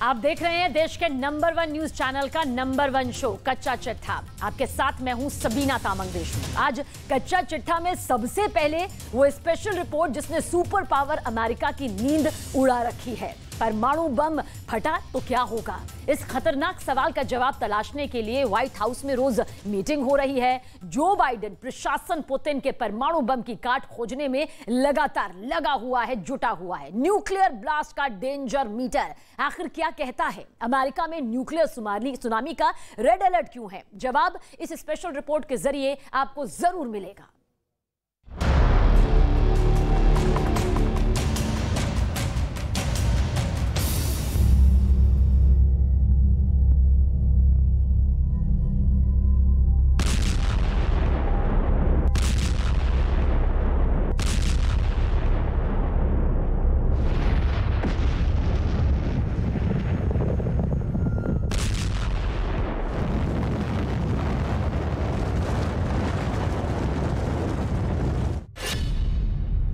आप देख रहे हैं देश के नंबर 1 न्यूज चैनल का नंबर 1 शो कच्चा चिट्ठा। आपके साथ मैं हूं सबीना तामंग देशमुख। आज कच्चा चिट्ठा में सबसे पहले वो स्पेशल रिपोर्ट जिसने सुपर पावर अमेरिका की नींद उड़ा रखी है। परमाणु बम फटा तो क्या होगा? इस खतरनाक सवाल का जवाब तलाशने के लिए व्हाइट हाउस में रोज मीटिंग हो रही है। जो बाइडेन प्रशासन पुतिन के परमाणु बम की काट खोजने में लगातार लगा हुआ है, जुटा हुआ है। न्यूक्लियर ब्लास्ट का डेंजर मीटर आखिर क्या कहता है? अमेरिका में न्यूक्लियर सुनामी का रेड अलर्ट क्यों है? जवाब इस स्पेशल रिपोर्ट के जरिए आपको जरूर मिलेगा।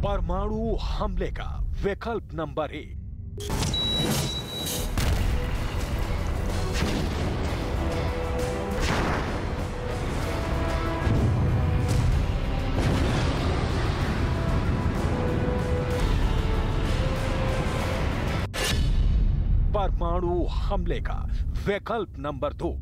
परमाणु हमले का विकल्प नंबर 1। परमाणु हमले का विकल्प नंबर 2।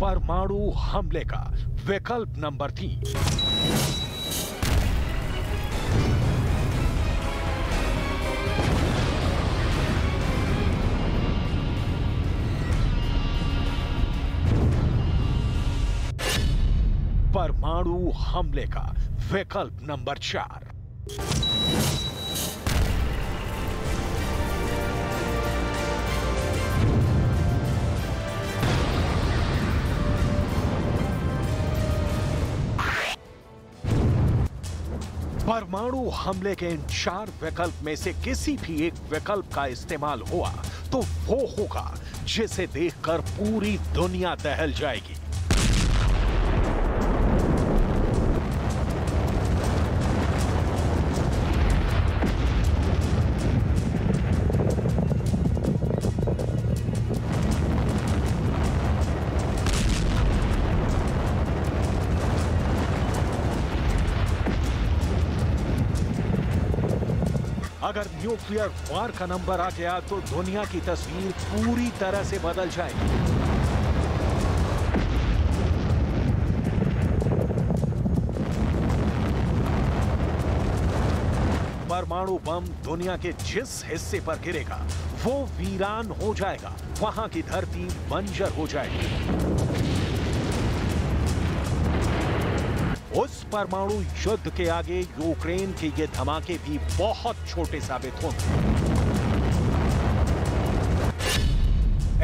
परमाणु हमले का विकल्प नंबर 3। परमाणु हमले का विकल्प नंबर 4। परमाणु हमले के इन 4 विकल्प में से किसी भी एक विकल्प का इस्तेमाल हुआ तो वो होगा जिसे देखकर पूरी दुनिया दहल जाएगी। अगर न्यूक्लियर वार का नंबर आ गया तो दुनिया की तस्वीर पूरी तरह से बदल जाएगी। परमाणु बम दुनिया के जिस हिस्से पर गिरेगा वो वीरान हो जाएगा, वहां की धरती बंजर हो जाएगी। उस परमाणु युद्ध के आगे यूक्रेन के ये धमाके भी बहुत छोटे साबित होंगे।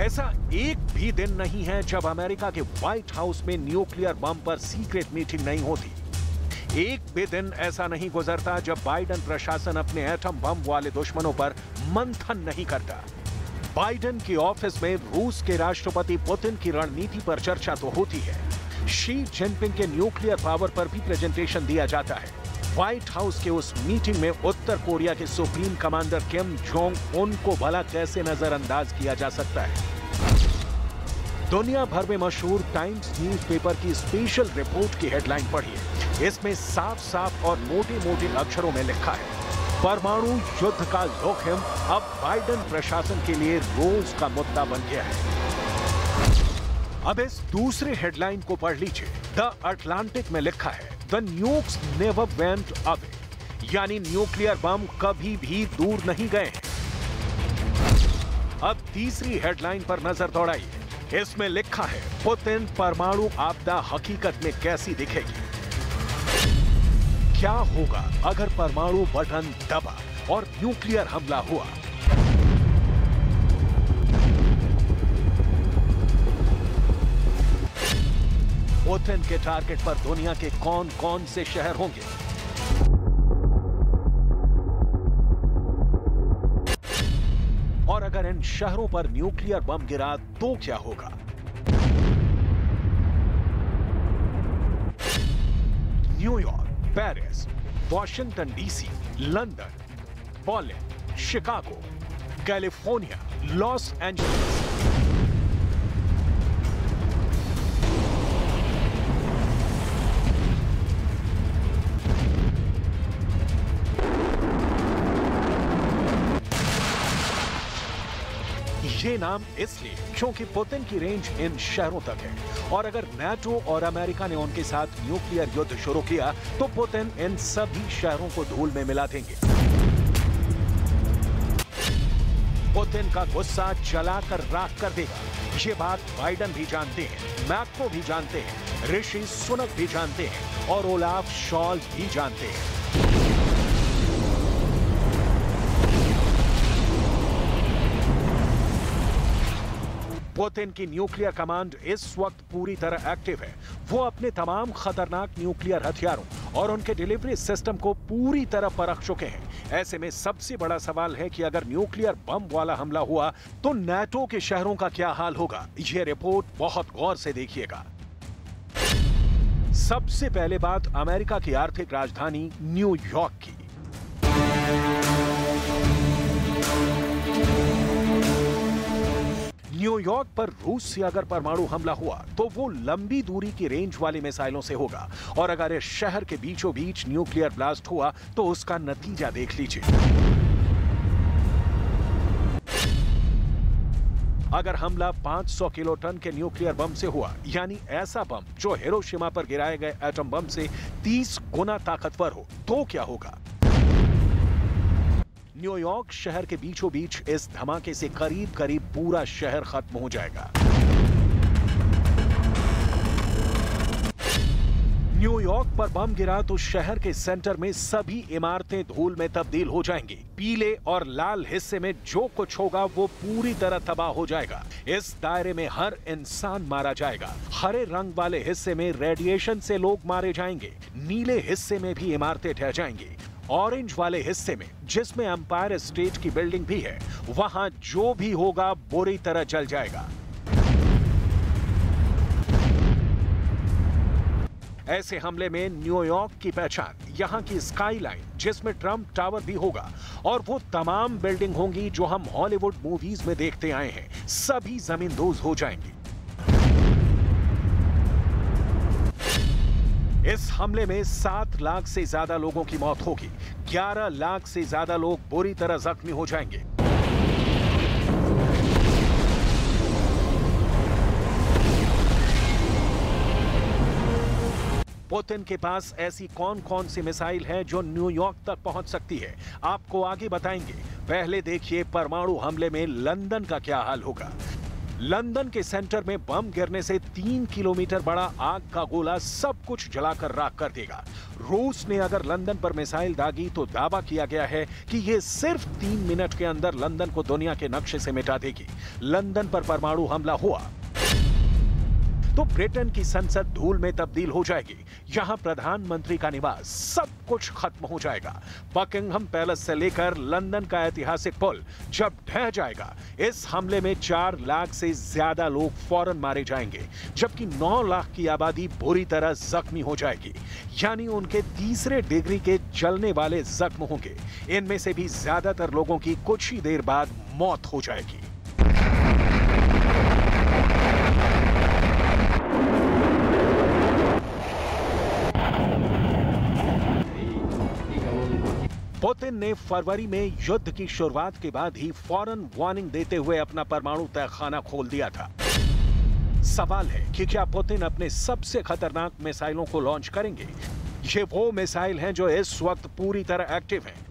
ऐसा एक भी दिन नहीं है जब अमेरिका के व्हाइट हाउस में न्यूक्लियर बम पर सीक्रेट मीटिंग नहीं होती। एक भी दिन ऐसा नहीं गुजरता जब बाइडेन प्रशासन अपने एटम बम वाले दुश्मनों पर मंथन नहीं करता। बाइडेन के ऑफिस में रूस के राष्ट्रपति पुतिन की रणनीति पर चर्चा तो होती है, शी जिनपिंग के न्यूक्लियर पावर पर भी प्रेजेंटेशन दिया जाता है। व्हाइट हाउस के उस मीटिंग में उत्तर कोरिया के supreme commander Kim Jong Un को भला कैसे नजरअंदाज किया जा सकता है? दुनिया भर में मशहूर टाइम्स न्यूज़पेपर की स्पेशल रिपोर्ट की हेडलाइन पढ़िए। इसमें साफ साफ और मोटे मोटे अक्षरों में लिखा है, परमाणु युद्ध का जोखिम अब बाइडेन प्रशासन के लिए रोज का मुद्दा बन गया है। अब इस दूसरे हेडलाइन को पढ़ लीजिए। द अटलांटिक में लिखा है, the nukes never went away, यानी न्यूक्लियर बम कभी भी दूर नहीं गए हैं। अब तीसरी हेडलाइन पर नजर दौड़ाइए। इसमें लिखा है, पुतिन परमाणु आपदा हकीकत में कैसी दिखेगी? क्या होगा अगर परमाणु बटन दबा और न्यूक्लियर हमला हुआ? पुतिन के टारगेट पर दुनिया के कौन कौन से शहर होंगे? और अगर इन शहरों पर न्यूक्लियर बम गिरा तो क्या होगा? New York, Paris, Washington DC, London, Poland, Chicago, California, Los Angeles. ये नाम इसलिए क्योंकि पुतिन की रेंज इन शहरों तक है और अगर नाटो और अमेरिका ने उनके साथ न्यूक्लियर युद्ध शुरू किया तो पुतिन इन सभी शहरों को धूल में मिला देंगे। पुतिन का गुस्सा जलाकर राख कर देगा। ये बात बाइडन भी जानते हैं, मैक्रो भी जानते हैं, ऋषि सुनक भी जानते हैं और ओलाफ शॉल्ज भी जानते हैं। पुतिन की न्यूक्लियर कमांड इस वक्त पूरी तरह एक्टिव है। वो अपने तमाम खतरनाक न्यूक्लियर हथियारों और उनके डिलीवरी सिस्टम को पूरी तरह परख चुके हैं। ऐसे में सबसे बड़ा सवाल है कि अगर न्यूक्लियर बम वाला हमला हुआ तो नाटो के शहरों का क्या हाल होगा। यह रिपोर्ट बहुत गौर से देखिएगा। सबसे पहले बात अमेरिका की आर्थिक राजधानी न्यूयॉर्क की। न्यूयॉर्क पर रूस से अगर परमाणु हमला हुआ तो वो लंबी दूरी की रेंज वाली मिसाइलों से होगा और अगर इस शहर के बीचों बीच न्यूक्लियर ब्लास्ट हुआ तो उसका नतीजा देख लीजिए। अगर हमला 500 किलोटन के न्यूक्लियर बम से हुआ, यानी ऐसा बम जो हिरोशिमा पर गिराए गए एटम बम से 30 गुना ताकतवर हो, तो क्या होगा? न्यूयॉर्क शहर के बीचों बीच इस धमाके से करीब करीब पूरा शहर खत्म हो जाएगा। न्यूयॉर्क पर बम गिरा तो शहर के सेंटर में सभी इमारतें धूल में तब्दील हो जाएंगी। पीले और लाल हिस्से में जो कुछ होगा वो पूरी तरह तबाह हो जाएगा। इस दायरे में हर इंसान मारा जाएगा। हरे रंग वाले हिस्से में रेडिएशन से लोग मारे जाएंगे। नीले हिस्से में भी इमारतें ढह जाएंगी। ऑरेंज वाले हिस्से में, जिसमें एम्पायर स्टेट की बिल्डिंग भी है, वहां जो भी होगा बुरी तरह जल जाएगा। ऐसे हमले में न्यूयॉर्क की पहचान यहां की स्काईलाइन, जिसमें ट्रंप टावर भी होगा, और वो तमाम बिल्डिंग होंगी जो हम हॉलीवुड मूवीज में देखते आए हैं, सभी जमींदोज हो जाएंगी। इस हमले में 7 लाख से ज्यादा लोगों की मौत होगी। 11 लाख से ज्यादा लोग बुरी तरह जख्मी हो जाएंगे। पुतिन के पास ऐसी कौन कौन सी मिसाइल है जो न्यूयॉर्क तक पहुंच सकती है, आपको आगे बताएंगे। पहले देखिए परमाणु हमले में लंदन का क्या हाल होगा। लंदन के सेंटर में बम गिरने से 3 किलोमीटर बड़ा आग का गोला सब कुछ जलाकर राख कर देगा। रूस ने अगर लंदन पर मिसाइल दागी तो दावा किया गया है कि यह सिर्फ 3 मिनट के अंदर लंदन को दुनिया के नक्शे से मिटा देगी। लंदन पर परमाणु हमला हुआ तो ब्रिटेन की संसद धूल में तब्दील हो जाएगी। यहां प्रधानमंत्री का निवास, सब कुछ खत्म हो जाएगा। बकिंघम पैलेस से लेकर लंदन का ऐतिहासिक पुल जब ढह जाएगा, इस हमले में 4 लाख से ज्यादा लोग फौरन मारे जाएंगे, जबकि 9 लाख की आबादी बुरी तरह जख्मी हो जाएगी, यानी उनके तीसरे डिग्री के जलने वाले जख्म होंगे। इनमें से भी ज्यादातर लोगों की कुछ ही देर बाद मौत हो जाएगी। पुतिन ने फरवरी में युद्ध की शुरुआत के बाद ही फौरन वार्निंग देते हुए अपना परमाणु तहखाना खोल दिया था। सवाल है कि क्या पुतिन अपने सबसे खतरनाक मिसाइलों को लॉन्च करेंगे? ये वो मिसाइल हैं जो इस वक्त पूरी तरह एक्टिव हैं।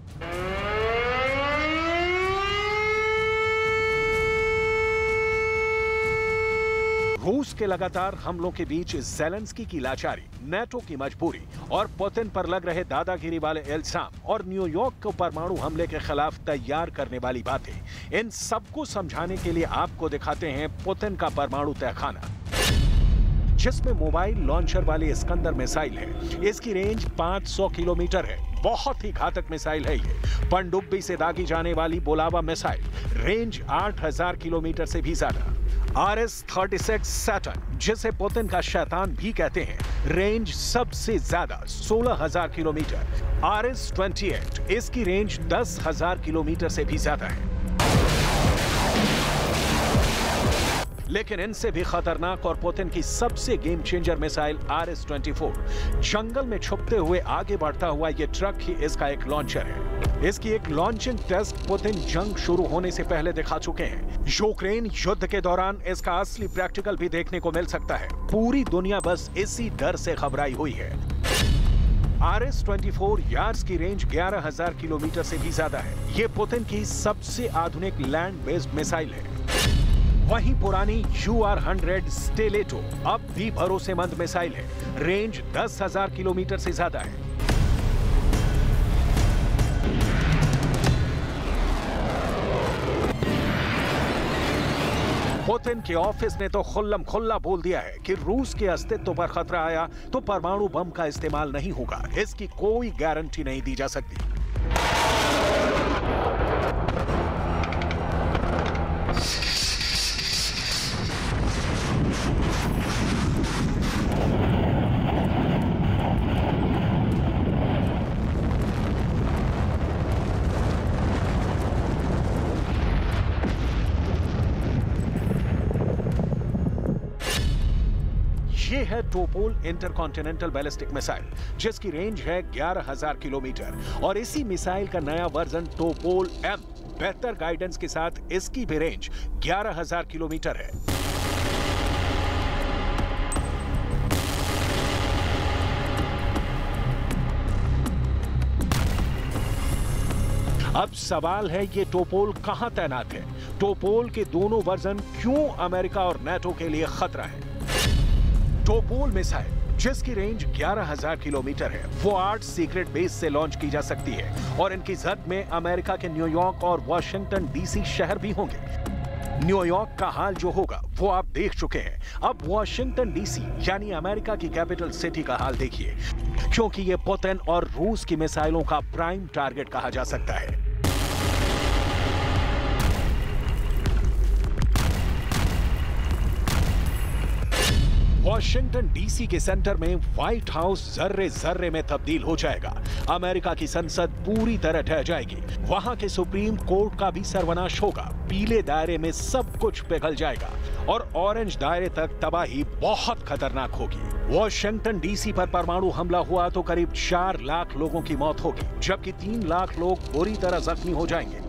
रूस के लगातार हमलों के बीच ज़ेलेंस्की की लाचारी, नाटो की मजबूरी और पुतिन पर लग रहे दादागिरी वाले इल्जाम और न्यूयॉर्क को परमाणु हमले के खिलाफ तैयार करने वाली बातें, इन सबको समझाने के लिए आपको दिखाते हैं पुतिन का परमाणु तहखाना, जिसमें मोबाइल लॉन्चर वाली इस्कंदर मिसाइल है। इसकी रेंज 500 किलोमीटर है। बहुत ही घातक मिसाइल है ये। पनडुब्बी से दागी जाने वाली बोलावा मिसाइल, रेंज 8000 किलोमीटर से भी ज्यादा। RS-36 सैटर्न, जिसे पुतिन का शैतान भी कहते हैं, रेंज सबसे ज्यादा 16,000 किलोमीटर। RS-28, इसकी रेंज 10,000 किलोमीटर से भी ज्यादा है। लेकिन इनसे भी खतरनाक और पुतिन की सबसे गेम चेंजर मिसाइल RS-24, जंगल में छुपते हुए आगे बढ़ता हुआ यह ट्रक ही इसका एक लॉन्चर है। इसकी एक लॉन्चिंग टेस्ट पुतिन जंग शुरू होने से पहले दिखा चुके हैं। यूक्रेन युद्ध के दौरान इसका असली प्रैक्टिकल भी देखने को मिल सकता है। पूरी दुनिया बस इसी डर से घबराई हुई है। RS-24 यार्स की रेंज 11,000 किलोमीटर से भी ज्यादा है। ये पुतिन की सबसे आधुनिक लैंड बेस्ड मिसाइल है। वहीं पुरानी UR-100 स्टेलेटो अब भी भरोसेमंद मिसाइल है। रेंज 10,000 किलोमीटर से ज्यादा है। पुतिन के ऑफिस ने तो खुल्लम खुल्ला बोल दिया है कि रूस के अस्तित्व पर खतरा आया तो परमाणु बम का इस्तेमाल नहीं होगा। इसकी कोई गारंटी नहीं दी जा सकती। ये है टोपोल इंटरकॉन्टिनेंटल बैलिस्टिक मिसाइल, जिसकी रेंज है 11,000 किलोमीटर। और इसी मिसाइल का नया वर्जन टोपोल M, बेहतर गाइडेंस के साथ इसकी भी रेंज 11,000 किलोमीटर है। अब सवाल है ये टोपोल कहां तैनात है? टोपोल के दोनों वर्जन क्यों अमेरिका और नाटो के लिए खतरा है? टोपोल मिसाइल, जिसकी रेंज 11,000 किलोमीटर है, वो 8 सीक्रेट बेस से लॉन्च की जा सकती है और इनकी जद में अमेरिका के न्यूयॉर्क और वॉशिंगटन DC शहर भी होंगे। न्यूयॉर्क का हाल जो होगा वो आप देख चुके हैं। अब वॉशिंगटन DC यानी अमेरिका की कैपिटल सिटी का हाल देखिए, क्योंकि ये पुतिन और रूस की मिसाइलों का प्राइम टारगेट कहा जा सकता है। वॉशिंगटन DC के सेंटर में व्हाइट हाउस जर्रे जर्रे में तब्दील हो जाएगा। अमेरिका की संसद पूरी तरह ढह जाएगी। वहां के सुप्रीम कोर्ट का भी सर्वनाश होगा। पीले दायरे में सब कुछ पिघल जाएगा और ऑरेंज दायरे तक तबाही बहुत खतरनाक होगी। वॉशिंगटन DC पर परमाणु हमला हुआ तो करीब 4 लाख लोगों की मौत होगी, जबकि 3 लाख लोग बुरी तरह जख्मी हो जाएंगे।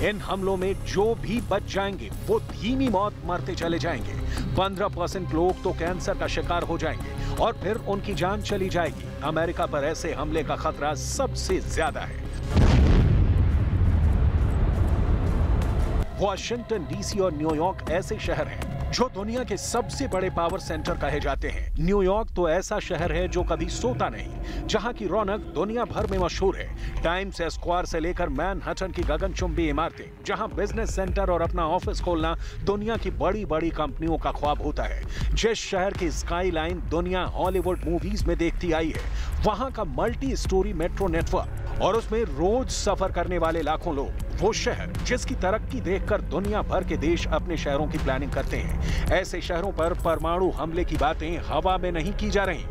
इन हमलों में जो भी बच जाएंगे वो धीमी मौत मरते चले जाएंगे। 15% लोग तो कैंसर का शिकार हो जाएंगे और फिर उनकी जान चली जाएगी। अमेरिका पर ऐसे हमले का खतरा सबसे ज्यादा है। वॉशिंगटन DC और न्यूयॉर्क ऐसे शहर हैं जो दुनिया के सबसे बड़े पावर सेंटर कहे जाते हैं। न्यूयॉर्क तो ऐसा शहर है जो कभी सोता नहीं, जहां की रौनक दुनिया भर में मशहूर है। टाइम्स स्क्वायर से लेकर मैनहट्टन की गगनचुंबी इमारतें, जहां बिजनेस सेंटर और अपना ऑफिस खोलना दुनिया की बड़ी बड़ी कंपनियों का ख्वाब होता है। जिस शहर की स्काई लाइन दुनिया हॉलीवुड मूवीज में देखती आई है, वहां का मल्टी स्टोरी मेट्रो नेटवर्क और उसमें रोज सफर करने वाले लाखों लोग, वो शहर जिसकी तरक्की देखकर दुनिया भर के देश अपने शहरों की प्लानिंग करते हैं। ऐसे शहरों पर परमाणु हमले की बातें हवा में नहीं की जा रही।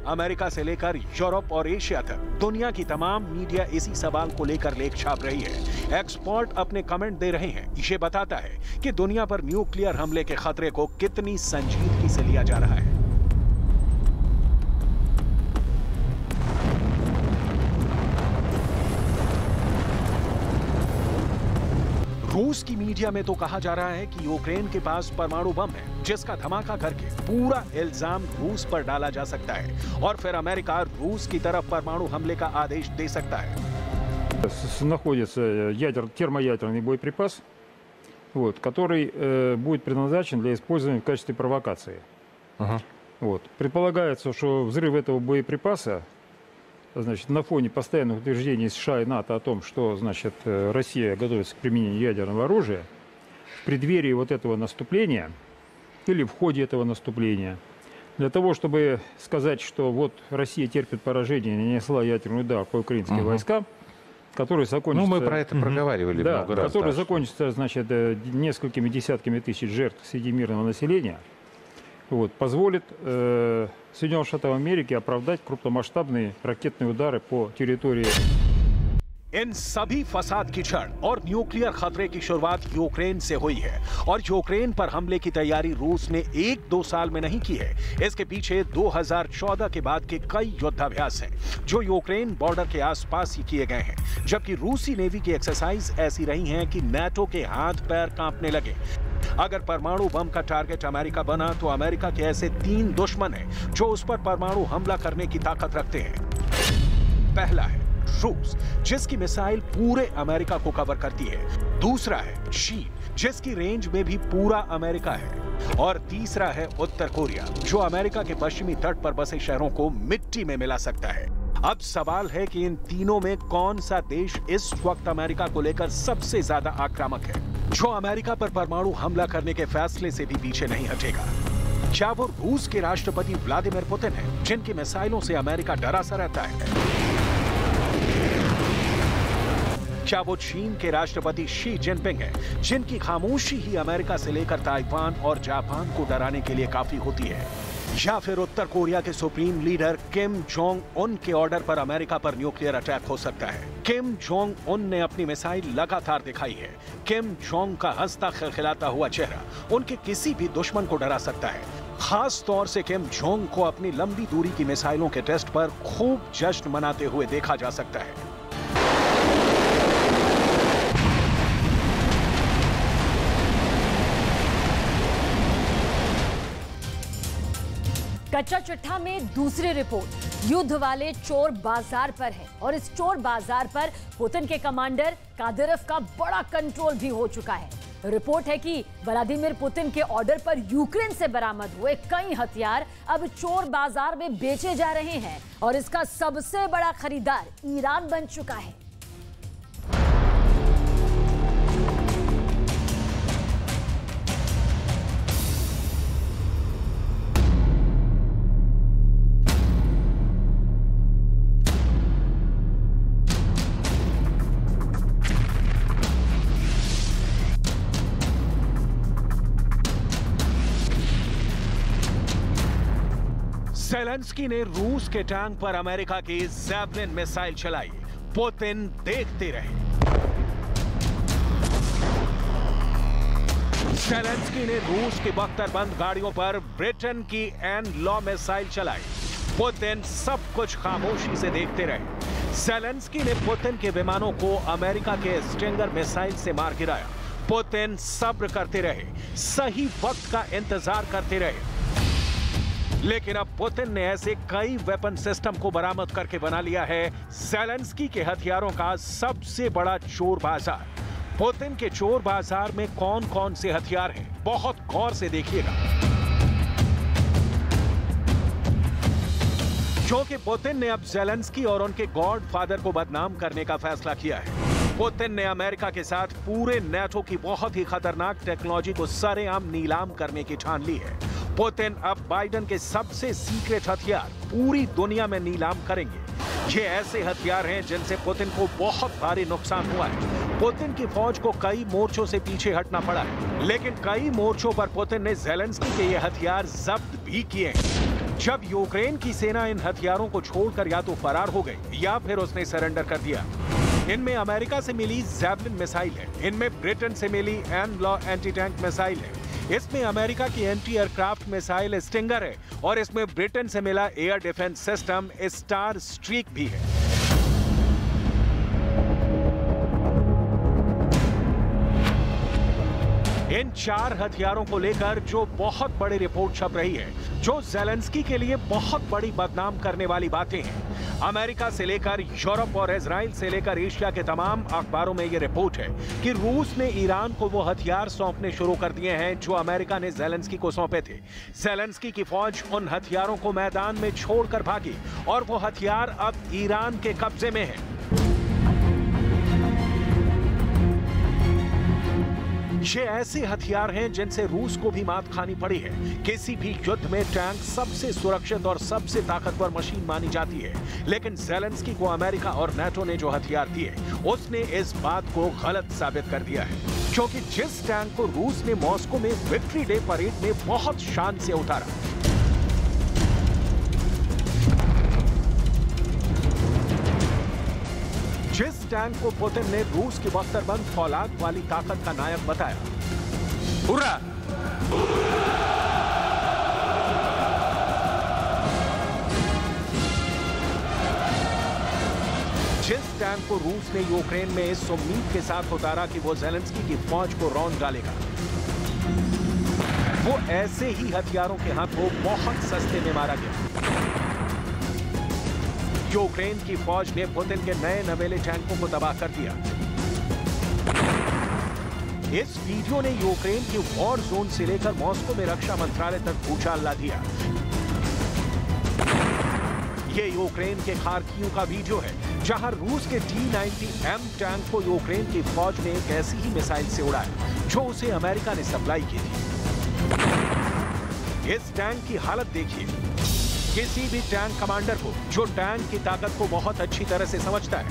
अमेरिका से लेकर यूरोप और एशिया तक दुनिया की तमाम मीडिया इसी सवाल को लेकर लेख छाप रही है। एक्सपर्ट अपने कमेंट दे रहे हैं। ये बताता है कि दुनिया पर न्यूक्लियर हमले के खतरे को कितनी संजीदगी से लिया जा रहा है। रूस की मीडिया में तो कहा जा रहा है कि यूक्रेन के पास परमाणु बम है, जिसका धमाका करके पूरा इल्जाम रूस पर डाला जा सकता है और फिर अमेरिका रूस की तरफ परमाणु हमले का आदेश दे सकता है। Находится термоядерный боеприпас, который будет предназначен для использования в качестве провокации. Предполагается, что взрыв этого боеприпаса, значит, на фоне постоянных утверждений США и НАТО о том, что, значит, Россия готовится к применению ядерного оружия, в преддверии вот этого наступления, или в ходе этого наступления. Для того, чтобы сказать, что вот Россия терпит поражение, нанесла ядерный удар по украинским войскам, который закончится... Ну, мы про это проговаривали много раз. Который закончится, значит, несколькими десятками тысяч жертв среди мирного населения, вот, позволит Соединенным Штатам Америки оправдать крупномасштабные ракетные удары по территории. इन सभी फसाद की जड़ और न्यूक्लियर खतरे की शुरुआत यूक्रेन से हुई है और यूक्रेन पर हमले की तैयारी रूस ने 1-2 साल में नहीं की है। इसके पीछे 2014 के बाद के कई युद्धाभ्यास हैं जो यूक्रेन बॉर्डर के आसपास ही किए गए हैं, जबकि रूसी नेवी की एक्सरसाइज ऐसी रही हैं कि नाटो के हाथ पैर कांपने लगे। अगर परमाणु बम का टारगेट अमेरिका बना तो अमेरिका के ऐसे 3 दुश्मन हैं जो उस पर परमाणु हमला करने की ताकत रखते हैं। पहला है रूस, जिसकी मिसाइल पूरे अमेरिका को कवर करती है। दूसरा है चीन, जिसकी रेंज में भी पूरा अमेरिका है। और तीसरा है उत्तर कोरिया, जो अमेरिका के पश्चिमी तट पर बसे शहरों को मिट्टी में मिला सकता है। अब सवाल है कि इन तीनों में कौन सा देश इस वक्त अमेरिका को लेकर सबसे ज्यादा आक्रामक है, जो अमेरिका पर परमाणु हमला करने के फैसले से भी पीछे नहीं हटेगा। क्या वो रूस के राष्ट्रपति व्लादिमीर पुतिन है, जिनकी मिसाइलों से अमेरिका डरा सा रहता है? क्या वो चीन के राष्ट्रपति शी जिनपिंग हैं, जिनकी खामोशी ही अमेरिका से लेकर ताइवान और जापान को डराने के लिए काफी होती है? या फिर उत्तर कोरिया के supreme leader Kim Jong Un के ऑर्डर पर अमेरिका पर न्यूक्लियर अटैक हो सकता है? किम जोंग उन ने अपनी मिसाइल लगातार दिखाई है। किम जोंग का हंसता खिलखिलाता हुआ चेहरा उनके किसी भी दुश्मन को डरा सकता है। खास तौर से किम जोंग को अपनी लंबी दूरी की मिसाइलों के टेस्ट पर खूब जश्न मनाते हुए देखा जा सकता है। कच्चा चिट्ठा में दूसरी रिपोर्ट युद्ध वाले चोर बाजार पर है और इस चोर बाजार पर पुतिन के कमांडर कादिरोव का बड़ा कंट्रोल भी हो चुका है। रिपोर्ट है कि व्लादिमीर पुतिन के ऑर्डर पर यूक्रेन से बरामद हुए कई हथियार अब चोर बाजार में बेचे जा रहे हैं और इसका सबसे बड़ा खरीदार ईरान बन चुका है। ज़ेलेंस्की ने रूस के टैंक पर अमेरिका की ज़ैवलिन मिसाइल चलाई। पुतिन देखते रहे। ज़ेलेंस्की ने रूस की बख्तरबंद गाड़ियों पर ब्रिटेन की एन लॉ मिसाइल चलाई। पुतिन सब कुछ खामोशी से देखते रहे। ज़ेलेंस्की ने पुतिन के विमानों को अमेरिका के स्टिंगर मिसाइल से मार गिराया। पुतिन सब्र करते रहे, सही वक्त का इंतजार करते रहे। लेकिन अब पुतिन ने ऐसे कई वेपन सिस्टम को बरामद करके बना लिया है ज़ेलेंस्की के हथियारों का सबसे बड़ा चोर बाजार। पुतिन के चोर बाजार में कौन कौन से हथियार हैं, बहुत गौर से देखिएगा, क्योंकि पुतिन ने अब ज़ेलेंस्की और उनके गॉडफादर को बदनाम करने का फैसला किया है। पुतिन ने अमेरिका के साथ पूरे नाटो की बहुत ही खतरनाक टेक्नोलॉजी को सरेआम नीलाम करने की ठान ली है। पुतिन अब बाइडेन के सबसे सीक्रेट हथियार पूरी दुनिया में नीलाम करेंगे। ये ऐसे हथियार हैं जिनसे पुतिन को बहुत भारी नुकसान हुआ है। पुतिन की फौज को कई मोर्चों से पीछे हटना पड़ा है, लेकिन कई मोर्चों पर पुतिन ने ज़ेलेंस्की के ये हथियार जब्त भी किए हैं। जब यूक्रेन की सेना इन हथियारों को छोड़कर या तो फरार हो गई या फिर उसने सरेंडर कर दिया। इनमें अमेरिका से मिली ज़ैवलिन मिसाइल है, इनमें ब्रिटेन से मिली एन लॉ एंटी टैंक मिसाइल है, इसमें अमेरिका की एंटी एयरक्राफ्ट मिसाइल स्टिंगर है और इसमें ब्रिटेन से मिला air defence system star streak भी है। इन 4 हथियारों को लेकर जो बहुत बड़ी रिपोर्ट छप रही है, जो ज़ेलेंस्की के लिए बहुत बड़ी बदनाम करने वाली बातें हैं। अमेरिका से लेकर यूरोप और इजराइल से लेकर एशिया के तमाम अखबारों में यह रिपोर्ट है कि रूस ने ईरान को वो हथियार सौंपने शुरू कर दिए हैं जो अमेरिका ने ज़ेलेंस्की को सौंपे थे। ज़ेलेंस्की की फौज उन हथियारों को मैदान में छोड़कर भागी और वो हथियार अब ईरान के कब्जे में है। ये ऐसे हथियार हैं जिनसे रूस को भी मात खानी पड़ी है। किसी भी युद्ध में टैंक सबसे सुरक्षित और सबसे ताकतवर मशीन मानी जाती है, लेकिन ज़ेलेंस्की को अमेरिका और नाटो ने जो हथियार दिए, उसने इस बात को गलत साबित कर दिया है। क्योंकि जिस टैंक को रूस ने मॉस्को में विक्ट्री डे परेड में बहुत शान से उतारा, जिस टैंक को पुतिन ने रूस की बख्तरबंद फौलाद वाली ताकत का नायक बताया, हुर्रा! जिस टैंक को रूस ने यूक्रेन में इस उम्मीद के साथ उतारा कि वो ज़ेलेंस्की की फौज को रौंद डालेगा, वो ऐसे ही हथियारों के हाथों बहुत सस्ते में मारा गया। यूक्रेन की फौज ने पुतिन के नए नवेले टैंकों को तबाह कर दिया। इस वीडियो ने यूक्रेन की वॉर जोन से लेकर मॉस्को में रक्षा मंत्रालय तक भूचाल ला दिया। ये यूक्रेन के खार्किव का वीडियो है, जहां रूस के T-90M टैंक को यूक्रेन की फौज ने एक ऐसी ही मिसाइल से उड़ाया जो उसे अमेरिका ने सप्लाई की थी। इस टैंक की हालत देखिए। किसी भी टैंक कमांडर को जो टैंक की ताकत को बहुत अच्छी तरह से समझता है,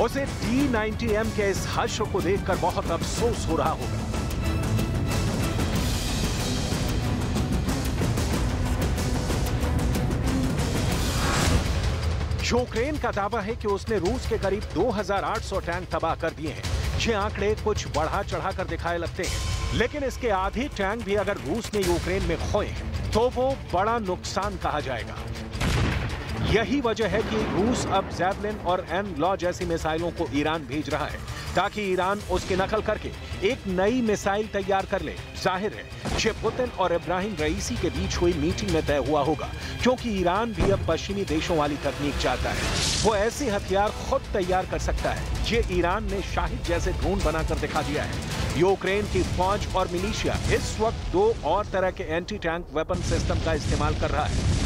उसे T-90M के इस हश्र को देखकर बहुत अफसोस हो रहा होगा। यूक्रेन का दावा है कि उसने रूस के करीब 2800 टैंक तबाह कर दिए हैं। ये आंकड़े कुछ बढ़ा चढ़ाकर दिखाए लगते हैं, लेकिन इसके आधे टैंक भी अगर रूस ने यूक्रेन में खोए हैं तो वो बड़ा नुकसान कहा जाएगा। यही वजह है कि रूस अब जैवलिन और एन-लॉ जैसी मिसाइलों को ईरान भेज रहा है, ताकि ईरान उसकी नकल करके एक नई मिसाइल तैयार कर ले। जाहिर है ये पुतिन और इब्राहिम रईसी के बीच हुई मीटिंग में तय हुआ होगा, क्योंकि ईरान भी अब पश्चिमी देशों वाली तकनीक चाहता है। वो ऐसे हथियार खुद तैयार कर सकता है। ये ईरान ने शाहिद जैसे ड्रोन बनाकर दिखा दिया है। यूक्रेन की फौज और मिलिशिया इस वक्त 2 और तरह के एंटी टैंक वेपन सिस्टम का इस्तेमाल कर रहा है।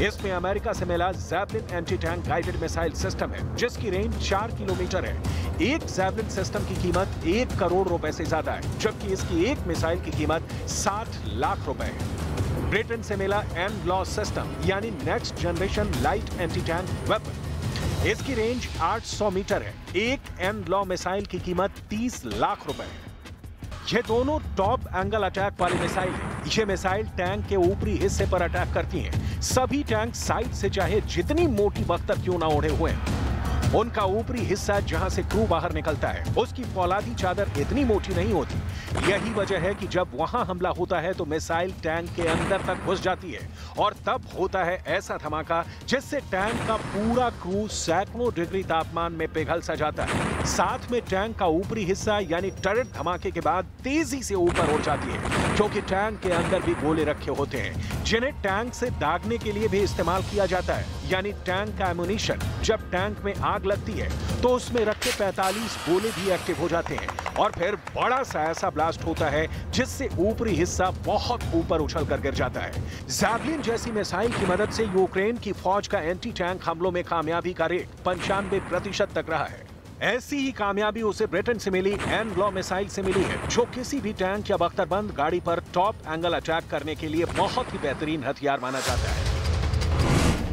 इसमें अमेरिका से मिला javelin anti tank guided missile system है, जिसकी रेंज 4 किलोमीटर है। एक जैवलिन सिस्टम की कीमत 1 करोड़ रुपए से ज्यादा है, जबकि इसकी एक मिसाइल की कीमत 60 लाख रुपए है। ब्रिटेन से मिला एन-लॉ सिस्टम यानी next generation light anti tank weapon, इसकी रेंज 800 मीटर है। एक एन-लॉ मिसाइल की कीमत 30 लाख रुपए है। ये दोनों टॉप एंगल अटैक वाली मिसाइल है। ये मिसाइल टैंक के ऊपरी हिस्से पर अटैक करती हैं। सभी टैंक साइड से चाहे जितनी मोटी बख्तर क्यों ना ओढ़े हुए हैं, उनका ऊपरी हिस्सा जहां से क्रू बाहर निकलता है, उसकी फौलादी चादर इतनी मोटी नहीं होती। यही वजह है कि जब वहां हमला होता है तो मिसाइल टैंक के अंदर तक घुस जाती है, और तब होता है ऐसा धमाका जिससे टैंक का पूरा क्रू सैकड़ों डिग्री तापमान में पिघल सा जाता है। साथ में टैंक का ऊपरी हिस्सा यानी टर्रेट धमाके के बाद तेजी से ऊपर उड़ जाती है, क्योंकि टैंक के अंदर भी गोले रखे होते हैं, जिन्हें टैंक से दागने के लिए भी इस्तेमाल किया जाता है। यानी टैंक का एमुनिशन जब टैंक में आग लगती है तो उसमें रखे 45 गोले भी एक्टिव हो जाते हैं, और फिर बड़ा सा ऐसा ब्लास्ट होता है जिससे ऊपरी हिस्सा बहुत ऊपर उछल कर गिर जाता है। जैवलिन जैसी मिसाइल की मदद से यूक्रेन की फौज का एंटी टैंक हमलों में कामयाबी का रेट 95% तक रहा है। ऐसी ही कामयाबी उसे ब्रिटेन से मिली एन-लॉ मिसाइल से मिली है, जो किसी भी टैंक या बख्तरबंद गाड़ी पर टॉप एंगल अटैक करने के लिए बहुत ही बेहतरीन हथियार माना जाता है।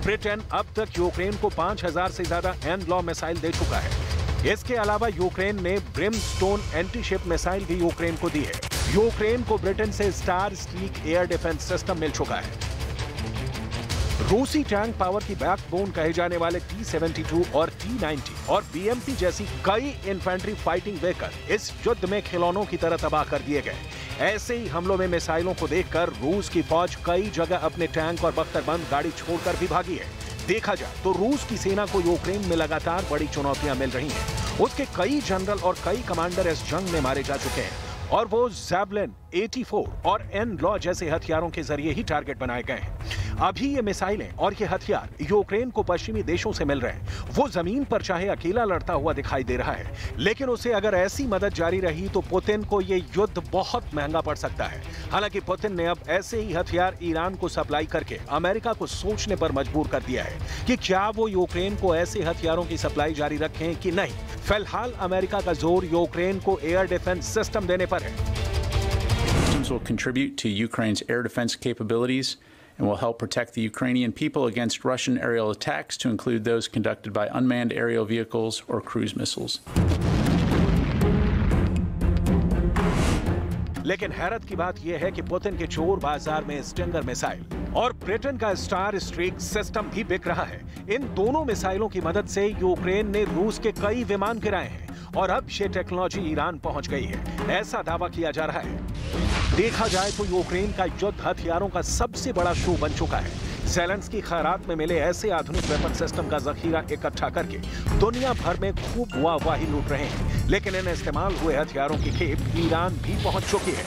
ब्रिटेन अब तक यूक्रेन को 5000 से ज्यादा एन-लॉ मिसाइल दे चुका है। इसके अलावा यूक्रेन ने ब्रिमस्टोन एंटी शिप मिसाइल भी यूक्रेन को दी है। यूक्रेन को ब्रिटेन से Starstreak air defence system मिल चुका है। रूसी टैंक पावर की बैकबोन कहे जाने वाले T-72 और T-90 और BMP जैसी कई इन्फेंट्री फाइटिंग व्हीकल इस युद्ध में खिलौनों की तरह तबाह कर दिए गए। ऐसे ही हमलों में मिसाइलों को देखकर रूस की फौज कई जगह अपने टैंक और बख्तरबंद गाड़ी छोड़कर भी भागी है। देखा जाए तो रूस की सेना को यूक्रेन में लगातार बड़ी चुनौतियां मिल रही हैं। उसके कई जनरल और कई कमांडर इस जंग में मारे जा चुके हैं, और वो जैवलिन 84 और एन-लॉ जैसे हथियारों के जरिए ही टारगेट बनाए गए हैं। अभी ये मिसाइलें और ये हथियार यूक्रेन को पश्चिमी देशों से मिल रहे हैं। वो जमीन पर चाहे अकेला लड़ता हुआ दिखाई दे रहा है, लेकिन उसे अगर ऐसी मदद जारी रही तो पुतिन को ये युद्ध बहुत महंगा पड़ सकता है। हालांकि पुतिन ने अब ऐसे ही हथियार ईरान को सप्लाई करके अमेरिका को सोचने पर मजबूर कर दिया है कि क्या वो यूक्रेन को ऐसे हथियारों की सप्लाई जारी रखें कि नहीं। फिलहाल अमेरिका का जोर यूक्रेन को एयर डिफेंस सिस्टम देने पर है। Will contribute to Ukraine's air defense capabilities and will help protect the Ukrainian people against Russian aerial attacks, to include those conducted by unmanned aerial vehicles or cruise missiles. लेकिन हैरत की बात यह है कि पुतिन के चोर बाजार में स्टिंगर मिसाइल और ब्रिटेन का स्टार स्ट्रीक सिस्टम भी बिक रहा है। इन दोनों मिसाइलों की मदद से यूक्रेन ने रूस के कई विमान गिराए हैं और अब ये टेक्नोलॉजी ईरान पहुंच गई है, ऐसा दावा किया जा रहा है। देखा जाए तो यूक्रेन का युद्ध हथियारों का सबसे बड़ा शो बन चुका है। ज़ेलेंस्की खैरात में मिले ऐसे आधुनिक वेपन सिस्टम का जखीरा इकट्ठा करके दुनिया भर में खूब वाहवाही लूट रहे हैं, लेकिन इन इस्तेमाल हुए हथियारों की खेप ईरान भी पहुंच चुकी है।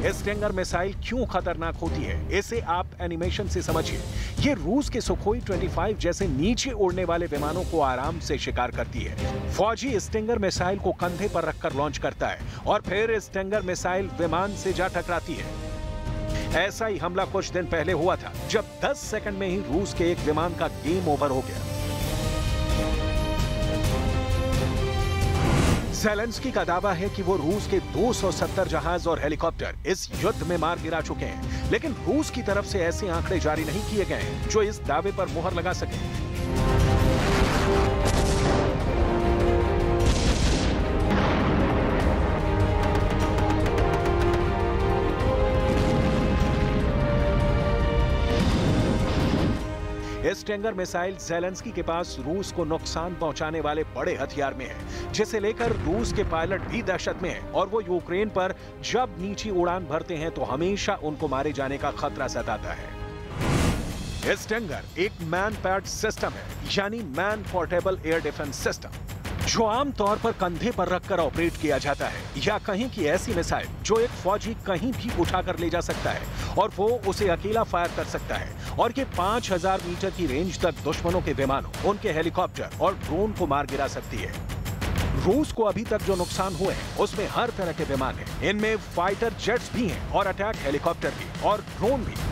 स्टिंगर मिसाइल क्यों खतरनाक होती है, इसे आप एनिमेशन से समझिए। ये रूस के सुखोई 25 जैसे नीचे उड़ने वाले विमानों को आराम से शिकार करती है। फौजी स्टिंगर मिसाइल को कंधे पर रखकर लॉन्च करता है और फिर स्टिंगर मिसाइल विमान से जा टकराती है। ऐसा ही हमला कुछ दिन पहले हुआ था, जब 10 सेकंड में ही रूस के एक विमान का गेम ओवर हो गया। ज़ेलेंस्की का दावा है कि वो रूस के 270 जहाज और हेलीकॉप्टर इस युद्ध में मार गिरा चुके हैं, लेकिन रूस की तरफ से ऐसे आंकड़े जारी नहीं किए गए हैं जो इस दावे पर मुहर लगा सके। स्टिंगर मिसाइल ज़ेलेंस्की के पास रूस को नुकसान पहुंचाने वाले बड़े हथियार में है, जिसे लेकर रूस के पायलट भी दहशत में हैं और वो यूक्रेन पर जब नीची उड़ान भरते हैं तो हमेशा उनको मारे जाने का खतरा सताता है। स्टिंगर एक मैन पैड सिस्टम है, यानी man portable air defence system, जो आमतौर पर कंधे पर रखकर ऑपरेट किया जाता है, या कहीं की ऐसी मिसाइल जो एक फौजी कहीं भी उठाकर ले जा सकता है और वो उसे अकेला फायर कर सकता है, और ये 5000 मीटर की रेंज तक दुश्मनों के विमानों, उनके हेलीकॉप्टर और ड्रोन को मार गिरा सकती है। रूस को अभी तक जो नुकसान हुए हैं उसमें हर तरह के विमान हैं, इनमें फाइटर जेट्स भी हैं और अटैक हेलीकॉप्टर भी और ड्रोन भी।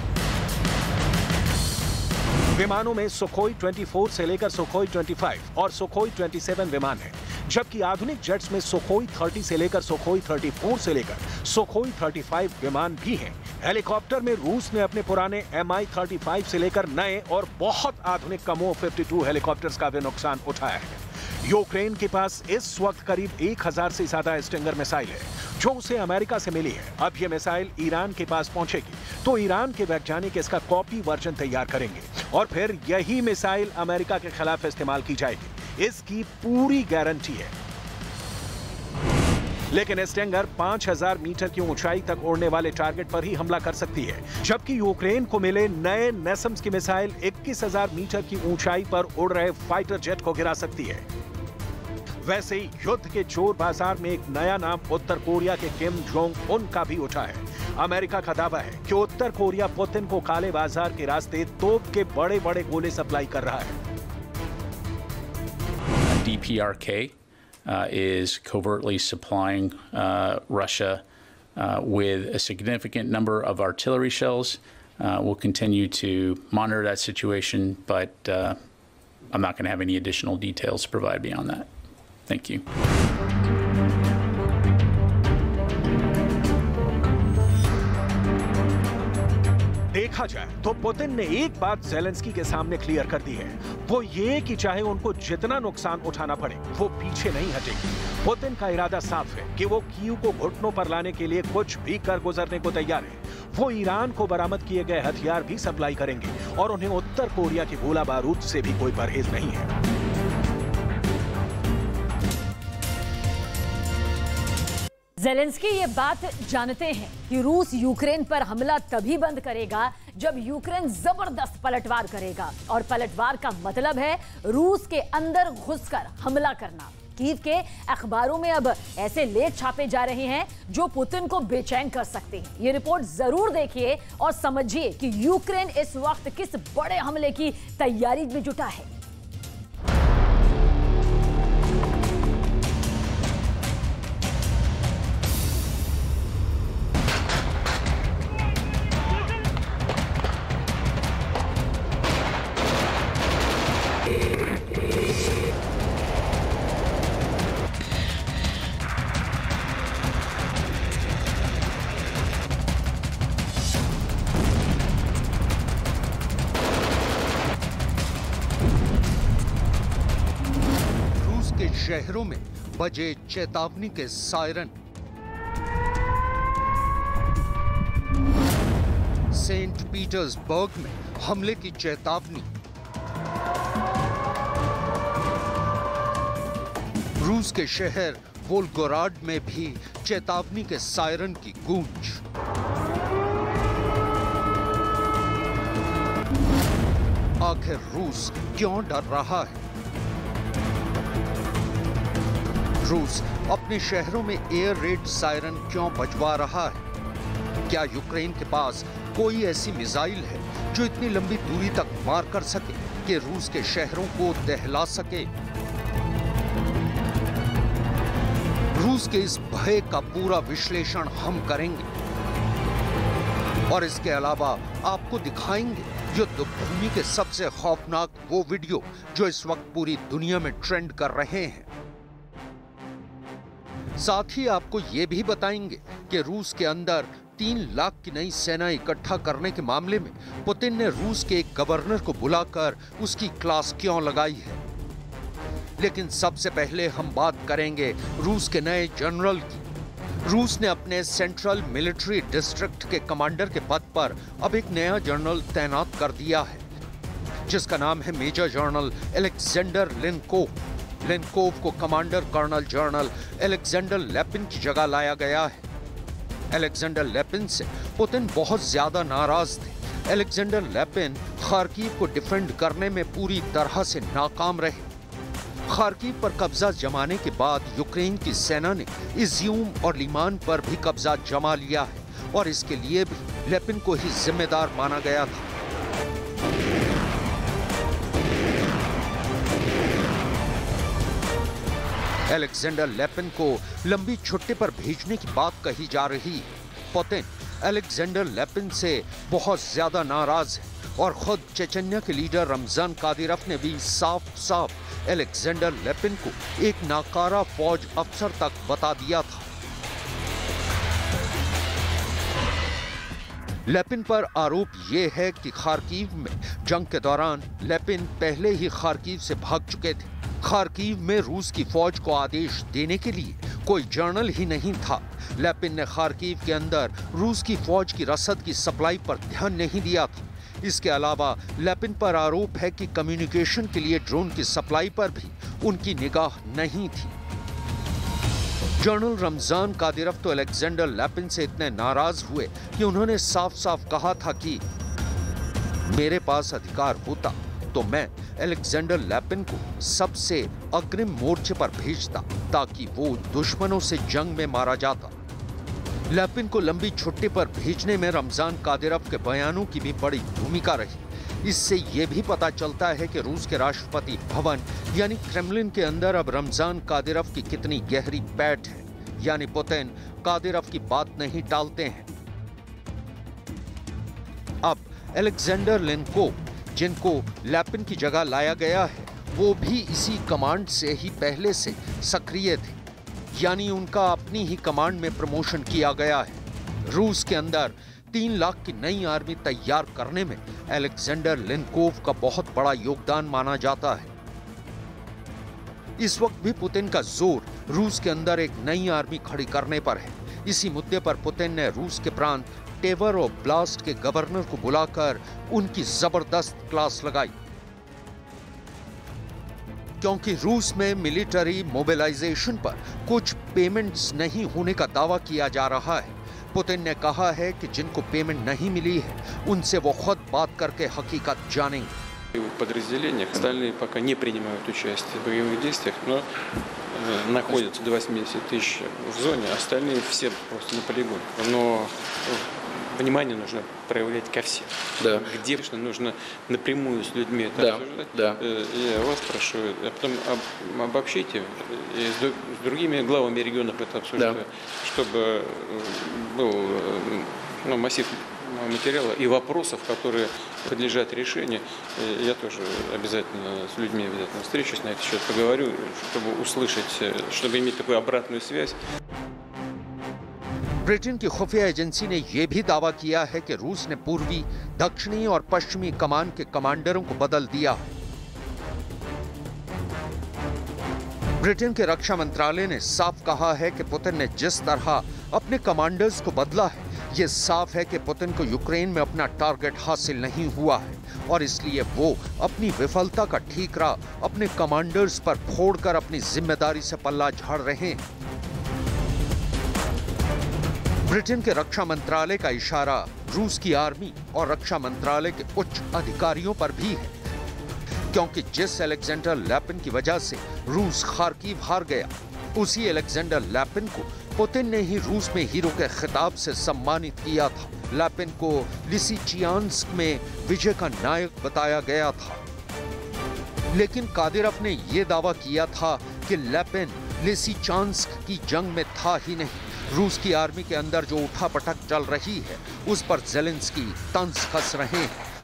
विमानों में सुखोई 24 से लेकर सुखोई 25 और सुखोई 27 विमान हैं, जबकि आधुनिक जेट्स में सुखोई 30 से लेकर सुखोई 34 से लेकर सुखोई 35 विमान भी हैं। हेलीकॉप्टर में रूस ने अपने पुराने Mi-35 से लेकर नए और बहुत आधुनिक कमो 52 हेलीकॉप्टर्स का भी नुकसान उठाया है। यूक्रेन के पास इस वक्त करीब 1000 से ज्यादा स्टिंगर मिसाइल है, जो उसे अमेरिका से मिली है। अब ये मिसाइल ईरान के पास पहुंचेगी तो ईरान के वैज्ञानिक इसका कॉपी वर्जन तैयार करेंगे और फिर यही मिसाइल अमेरिका के खिलाफ इस्तेमाल की जाएगी, इसकी पूरी गारंटी है। लेकिन स्टिंगर 5000 मीटर की ऊंचाई तक उड़ने वाले टारगेट पर ही हमला कर सकती है, जबकि यूक्रेन को मिले नए नेसम्स की मिसाइल 21000 मीटर की ऊंचाई पर उड़ रहे फाइटर जेट को गिरा सकती है। वैसे ही युद्ध के चोर बाजार में एक नया नाम उत्तर कोरिया के किम जोंग उन का भी उठा है। अमेरिका का दावा है कि उत्तर कोरिया पुतिन को काले बाजार के रास्ते तोप के बड़े-बड़े गोले सप्लाई कर रहा है। DPRK is covertly supplying Russia with a significant number of artillery shells. We'll continue to monitor that situation, but I'm not going to have any additional details to provide beyond that. Thank you. देखा जाए तो Putin ने एक बात Zelensky के सामने clear कर दी है, वो ये कि चाहे उनको जितना नुकसान उठाना पड़े वो पीछे नहीं हटेंगे। पुतिन का इरादा साफ है कि वो कीव को घुटनों पर लाने के लिए कुछ भी कर गुजरने को तैयार है। वो ईरान को बरामद किए गए हथियार भी सप्लाई करेंगे और उन्हें उत्तर कोरिया के गोला बारूद से भी कोई परहेज नहीं है। ज़ेलेंस्की ये बात जानते हैं कि रूस यूक्रेन पर हमला तभी बंद करेगा जब यूक्रेन जबरदस्त पलटवार करेगा, और पलटवार का मतलब है रूस के अंदर घुसकर हमला करना। कीव के अखबारों में अब ऐसे लेख छापे जा रहे हैं जो पुतिन को बेचैन कर सकते हैं। ये रिपोर्ट जरूर देखिए और समझिए कि यूक्रेन इस वक्त किस बड़े हमले की तैयारी में जुटा है। शहरों में बजे चेतावनी के सायरन। सेंट पीटर्सबर्ग में हमले की चेतावनी। रूस के शहर वोल्गोराड में भी चेतावनी के सायरन की गूंज। आखिर रूस क्यों डर रहा है? रूस अपने शहरों में एयर रेड सायरन क्यों बजवा रहा है? क्या यूक्रेन के पास कोई ऐसी मिसाइल है जो इतनी लंबी दूरी तक वार कर सके कि रूस के शहरों को दहला सके? रूस के इस भय का पूरा विश्लेषण हम करेंगे और इसके अलावा आपको दिखाएंगे युद्ध भूमि के सबसे खौफनाक वो वीडियो जो इस वक्त पूरी दुनिया में ट्रेंड कर रहे हैं। साथ ही आपको ये भी बताएंगे कि रूस के अंदर 3 लाख की नई सेना इकट्ठा करने के मामले में पुतिन ने रूस के एक गवर्नर को बुलाकर उसकी क्लास क्यों लगाई है। लेकिन सबसे पहले हम बात करेंगे रूस के नए जनरल की। रूस ने अपने सेंट्रल मिलिट्री डिस्ट्रिक्ट के कमांडर के पद पर अब एक नया जनरल तैनात कर दिया है, जिसका नाम है मेजर जनरल अलेक्जेंडर लिनकोव। लिनकोव को कमांडर कर्नल जनरल अलेक्जेंडर लेपिन की जगह लाया गया है। अलेक्जेंडर लेपिन से पुतिन बहुत ज्यादा नाराज थे। अलेक्जेंडर लेपिन खार्किव को डिफेंड करने में पूरी तरह से नाकाम रहे। खार्किव पर कब्जा जमाने के बाद यूक्रेन की सेना ने इज्यूम और लीमान पर भी कब्जा जमा लिया है और इसके लिए भी लेपिन को ही जिम्मेदार माना गया था। अलेक्जेंडर लेपिन को लंबी छुट्टी पर भेजने की बात कही जा रही है। पुतिन अलेक्जेंडर लेपिन से बहुत ज्यादा नाराज है और खुद चेचन्या के लीडर रमजान कादिरोव ने भी साफ अलेक्जेंडर लेपिन को एक नाकारा फौज अफसर तक बता दिया था। लेपिन पर आरोप यह है कि खार्किव में जंग के दौरान लेपिन पहले ही खार्किव से भाग चुके थे। खार्किव में रूस की फौज को आदेश देने के लिए कोई जनरल ही नहीं था। लेपिन ने खार्किव के अंदर रूस की फौज की रसद की सप्लाई पर ध्यान नहीं दिया था। इसके अलावा लेपिन पर आरोप है कि कम्युनिकेशन के लिए ड्रोन की सप्लाई पर भी उनकी निगाह नहीं थी। जनरल रमजान कादिरोव तो अलेक्जेंडर लेपिन से इतने नाराज हुए कि उन्होंने साफ कहा था कि मेरे पास अधिकार होता तो मैं अलेक्जेंडर लेपिन को सबसे अग्रिम मोर्चे पर भेजता ताकि वो दुश्मनों से जंग में मारा जाता। लेपिन को लंबी छुट्टी पर भेजने में रमजान कादिरोव के बयानों की भी बड़ी भूमिका रही। इससे ये भी पता चलता है कि रूस के राष्ट्रपति भवन यानी क्रेमलिन के अंदर अब रमजान कादिरोव की कितनी गहरी पैठ है। यानी पुतिन कादिरोव की बात नहीं टालते हैं। अब अलेक्जेंडर लिनकोव, जिनको लेपिन की जगह लाया गया है, वो भी इसी कमांड से ही पहले से सक्रिय थे, यानी उनका अपनी ही कमांड में प्रमोशन किया गया है। रूस के अंदर 3 लाख की नई आर्मी तैयार करने में अलेक्जेंडर लिनकोव का बहुत बड़ा योगदान माना जाता है। इस वक्त भी पुतिन का जोर रूस के अंदर एक नई आर्मी खड़ी करने पर है। इसी मुद्दे पर पुतिन ने रूस के प्रांत टेवर और ब्लास्ट के गवर्नर को बुलाकर उनकी जबरदस्त क्लास लगाई, क्योंकि रूस में मिलिट्री मोबिलाइजेशन पर कुछ पेमेंट्स नहीं होने का दावा किया जा रहा है। पुतिन ने कहा है कि जिनको पेमेंट नहीं मिली है उनसे वो खुद बात करके हकीकत जानेंगे। В подразделениях остальные пока не принимают участие в боевых действиях, но находятся до 80 тысяч в зоне, остальные все просто на полигоне. Но внимание нужно проявлять ко всем. Да. Где нужно напрямую с людьми это обсуждать. Да. Я вас прошу, а потом обобщите и с другими главами регионов это обсуждать, чтобы был массив материала и вопросов, которые подлежат решению. Я тоже обязательно с людьми обязательно встречусь на этот счет, поговорю, чтобы услышать, чтобы иметь такую обратную связь. ब्रिटेन की खुफिया एजेंसी ने यह भी दावा किया है कि रूस ने पूर्वी, दक्षिणी और पश्चिमी कमान के कमांडरों को बदल दिया है। ब्रिटेन के रक्षा मंत्रालय ने साफ कहा है कि पुतिन ने जिस तरह अपने कमांडर्स को बदला है, ये साफ है कि पुतिन को यूक्रेन में अपना टारगेट हासिल नहीं हुआ है और इसलिए वो अपनी विफलता का ठीकरा अपने कमांडर्स पर फोड़कर अपनी जिम्मेदारी से पल्ला झाड़ रहे हैं। ब्रिटेन के रक्षा मंत्रालय का इशारा रूस की आर्मी और रक्षा मंत्रालय के उच्च अधिकारियों पर भी है, क्योंकि जिस अलेक्जेंडर लैपिन की वजह से रूस खार्किव हार गया, उसी अलेक्जेंडर लैपिन को पुतिन ने ही रूस में हीरो के खिताब से सम्मानित किया था। लैपिन को लिसिचियांस्क में विजय का नायक बताया गया था, लेकिन कादिरोव ने यह दावा किया था कि लैपिन लिसिचांस्क की जंग में था ही नहीं। रूस की आर्मी के अंदर जो उठापटक चल रही है, उस पर ज़ेलेंस्की तंज कस रहे हैं।